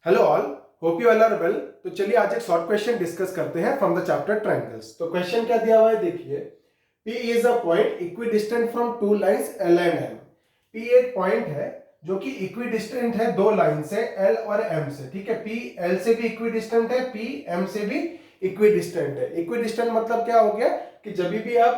Hello all, hope you all are well. तो चलिए आज एक शॉर्ट क्वेश्चन डिस्कस करते हैं फ्रॉम द चैप्टर ट्रायंगल्स। तो क्वेश्चन क्या दिया हुआ है, देखिए। P is a point equidistant from two lines L and M। P एक पॉइंट है जो कि इक्विडिस्टेंट है दो लाइन से L और M से, ठीक है। P L से भी इक्विडिस्टेंट है, P M से भी इक्विडिस्टेंट है। इक्विडिस्टेंट मतलब क्या हो गया कि जब भी आप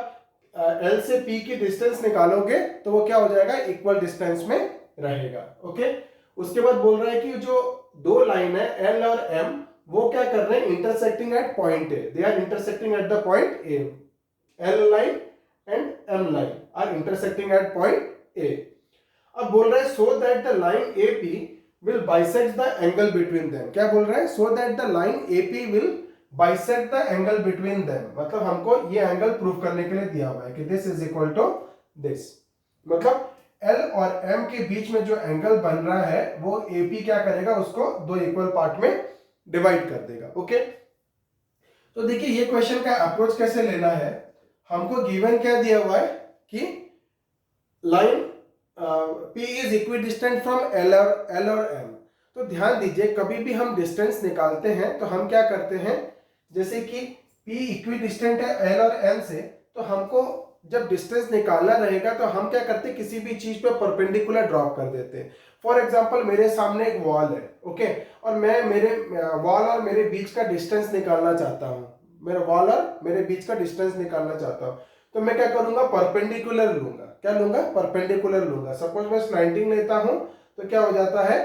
L से P की डिस्टेंस निकालोगे तो वो क्या हो जाएगा, इक्वल डिस्टेंस में रहेगा। ओके, उसके बाद बोल रहा है कि जो दो लाइन है L और M, वो क्या कर रहे हैं, intersecting at point A. They are intersecting at the point A. L line and M line are intersecting at point A. अब बोल रहा है so that the line AP will bisect the angle between them। क्या बोल रहा है, so that the line AP will bisect the angle between them। मतलब हमको ये एंगल प्रूव करने के लिए दिया हुआ है कि this is equal to this। मतलब L और M के बीच में जो एंगल बन रहा है वो AP क्या करेगा, उसको दो इक्वल पार्ट में डिवाइड कर देगा। ओके, तो देखिए ये क्वेश्चन का अप्रोच कैसे लेना है। हमको गिवन क्या दिया हुआ है कि line P is equidistant from L और M। तो ध्यान दीजिए, कभी भी हम डिस्टेंस निकालते हैं तो हम क्या करते हैं, जैसे कि P इक्विडिस्टेंट है L और M से, तो हमको जब डिस्टेंस निकालना रहेगा तो हम क्या करते हैं, किसी भी चीज पे परपेंडिकुलर ड्रॉप कर देते हैं। फॉर एग्जांपल मेरे सामने एक वॉल है, ओके, और मैं मेरे वॉल और मेरे बीच का डिस्टेंस निकालना चाहता हूँ। मेरा वॉल और मेरे बीच का डिस्टेंस निकालना चाहता हूँ, तो मैं क्या करूंगा, परपेंडिकुलर लूंगा। क्या लूंगा, परपेंडिकुलर लूंगा। सपोज मैं स्लैंटिंग लेता हूं तो क्या हो जाता है,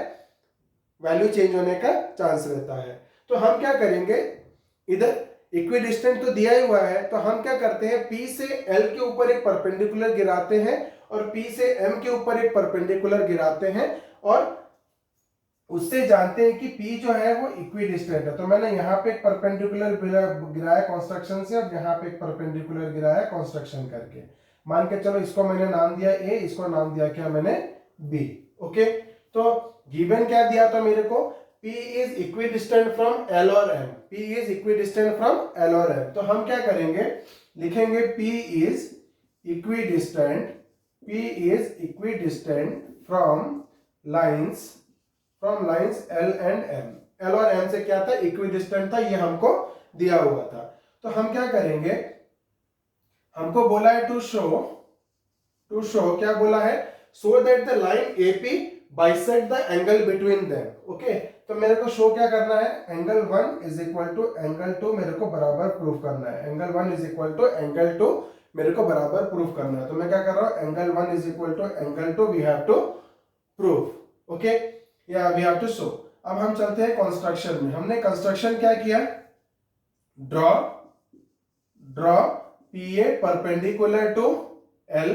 वैल्यू चेंज होने का चांस रहता है। तो हम क्या करेंगे, इधर इक्विडिस्टेंट तो दिया ही हुआ है, तो हम क्या करते हैं, P से L के ऊपर एक परपेंडिकुलर गिराते हैं और P से M के ऊपर एक परपेंडिकुलर गिराते हैं, और उससे जानते हैं कि P जो है वो इक्विडिस्टेंट है। तो मैंने यहाँ पे एक परपेंडिकुलर गिराया कंस्ट्रक्शन से, और यहाँ पे एक परपेंडिकुलर गिराया कंस्ट्रक्शन करके। मान के चलो इसको मैंने नाम दिया A, इसको नाम दिया क्या मैंने B। ओके, तो गिवन क्या दिया था मेरे को, P is equidistant from L और M। P is equidistant from L और M। तो हम क्या करेंगे, लिखेंगे P is equidistant, P is equidistant from lines L and M। L और M से क्या था, इक्विडिस्टेंट था, ये हमको दिया हुआ था। तो हम क्या करेंगे, हमको बोला है टू शो क्या बोला है, so that the line AP bisect the angle between them. Okay, तो मेरे को शो क्या करना है, angle 1 is equal to angle 2 मेरे को बराबर प्रूफ करना है। Angle 1 is equal to angle 2 मेरे को बराबर प्रूफ करना है। तो मैं क्या कर रहा हूं, angle 1 is equal to angle 2 we have to proof. Okay, या वी हैव टू शो। अब हम चलते हैं कंस्ट्रक्शन में। हमने कंस्ट्रक्शन क्या किया, draw PA perpendicular to L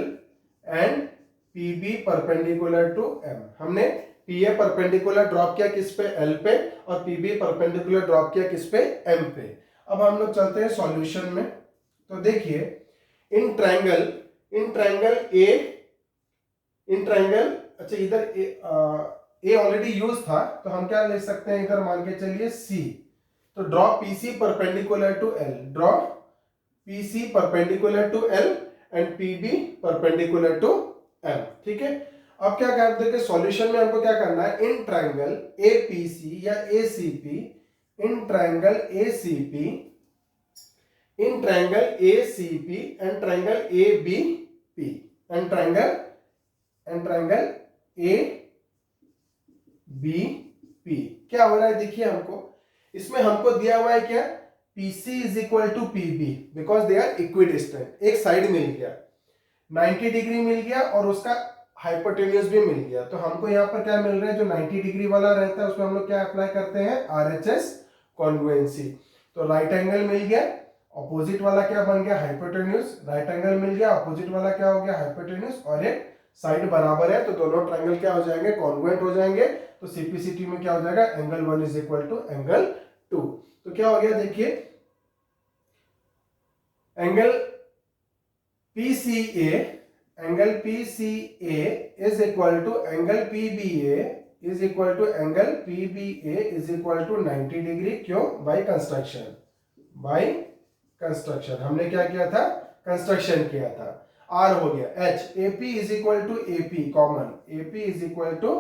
and PB perpendicular to M। हमने PA परपेंडिकुलर ड्रॉप किया किस पे, L पे, और PB परपेंडिकुलर ड्रॉप किया किस पे, M पे। अब हम लोग चलते हैं सॉल्यूशन में। तो देखिए, इन ट्रायंगल अच्छा इधर A ऑलरेडी यूज था, तो हम क्या ले सकते हैं, इधर मान के चलिए C। तो draw PC perpendicular to L, draw PC perpendicular to L and PB perpendicular to M। ठीक है, अब क्या कर देंगे, सॉल्यूशन में हमको क्या करना है, इन ट्रायंगल APC या ACP, in triangle ACP and triangle ABP and triangle ABP। क्या हो रहा है, देखिए हमको इसमें हमको दिया हुआ है क्या, PC is equal to PB because they are equidistant. एक साइड मिल गया 90 डिग्री मिल गया, और उसका हाइपोटेन्यूज भी मिल गया। तो हमको यहाँ पर क्या मिल रहा है, जो 90 डिग्री वाला रहता है उसमें हम लोग क्या अप्लाई करते हैं, RHS कॉन्ग्रुएंसी। तो राइट एंगल मिल गया, ऑपोजिट वाला क्या बन गया, हाइपोटेन्यूज। राइट एंगल मिल गया, ऑपोजिट वाला क्या हो गया, हाइपोटेन्यूज, और एक साइड बराबर है, तो दोनों ट्रायंगल क्या हो जाएंगे, कॉन्ग्रुएंट हो जाएंगे। तो CPCT में क्या हो जाएगा, angle 1 is equal to angle 2। तो क्या हो गया, देखिए angle PCA is equal to angle PBA is equal to angle PBA is equal to 90 degree. क्यों, बाय कंस्ट्रक्शन हमने क्या किया था, कंस्ट्रक्शन किया था। R हो गया H, AP is equal to AP common, AP is equal to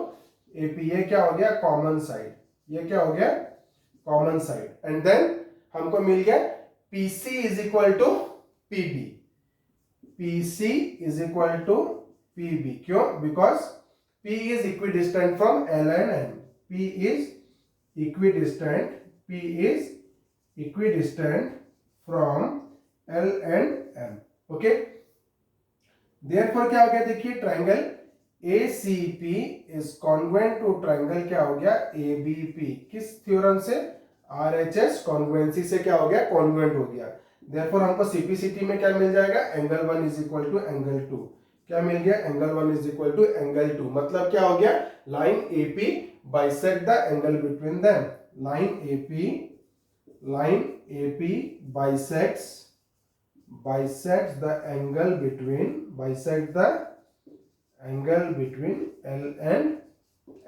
AP, ये क्या हो गया, कॉमन साइड। ये क्या हो गया, कॉमन साइड, एंड देन हमको मिल गया PC is equal to PB, PC is equal to PB, क्यों, because P is equidistant from L and M, P is equidistant, P is equidistant from L and M, okay. Therefore क्या हो गया, देखिए triangle ACP is congruent to triangle क्या हो गया ABP, किस theorem से, RHS कॉन्ग्रुएंसी से क्या हो गया, कॉन्ग्रुएंट हो गया। देयरफॉर हमको CPCT में क्या मिल जाएगा, angle 1 is equal to angle 2, क्या मिल गया, angle 1 is equal to angle 2, मतलब क्या हो गया, line AP bisect the angle between them, line AP bisects the angle between L and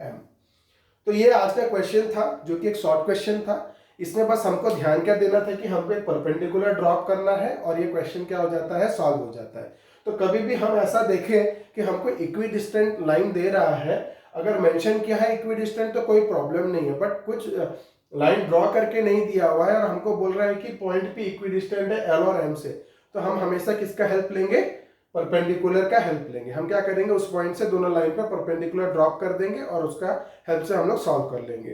M। तो ये आज का क्वेश्चन था जो कि एक शॉर्ट क्वेश्चन था। इसमें बस हमको ध्यान क्या देना था कि हमको एक परपेंडिकुलर ड्रॉप करना है और ये क्वेश्चन क्या हो जाता है, सॉल्व हो जाता है। तो कभी भी हम ऐसा देखें कि हमको इक्विडिस्टेंट लाइन दे रहा है, अगर मेंशन किया है इक्विडिस्टेंट तो कोई प्रॉब्लम नहीं है, बट कुछ लाइन ड्रॉ करके नहीं दिया हुआ है और हमको बोल रहा है कि पॉइंट पे इक्विडिस्टेंट है L और M से, तो हम हमेशा किसका हेल्प लेंगे, परपेंडिकुलर का हेल्प लेंगे। हम क्या करेंगे, उस पॉइंट से दोनों लाइन पर परपेंडिकुलर ड्रॉप कर देंगे और उसका हेल्प से हम लोग सॉल्व कर लेंगे।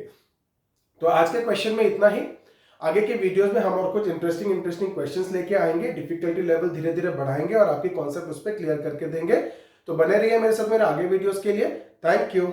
तो आज के क्वेश्चन में इतना ही। आगे के वीडियोस में हम और कुछ इंटरेस्टिंग क्वेश्चंस लेके आएंगे, डिफिकल्टी लेवल धीरे धीरे बढ़ाएंगे और आपकी कॉन्सेप्ट उस पर क्लियर करके देंगे। तो बने रहिए मेरे साथ मेरे आगे वीडियोस के लिए। Thank you.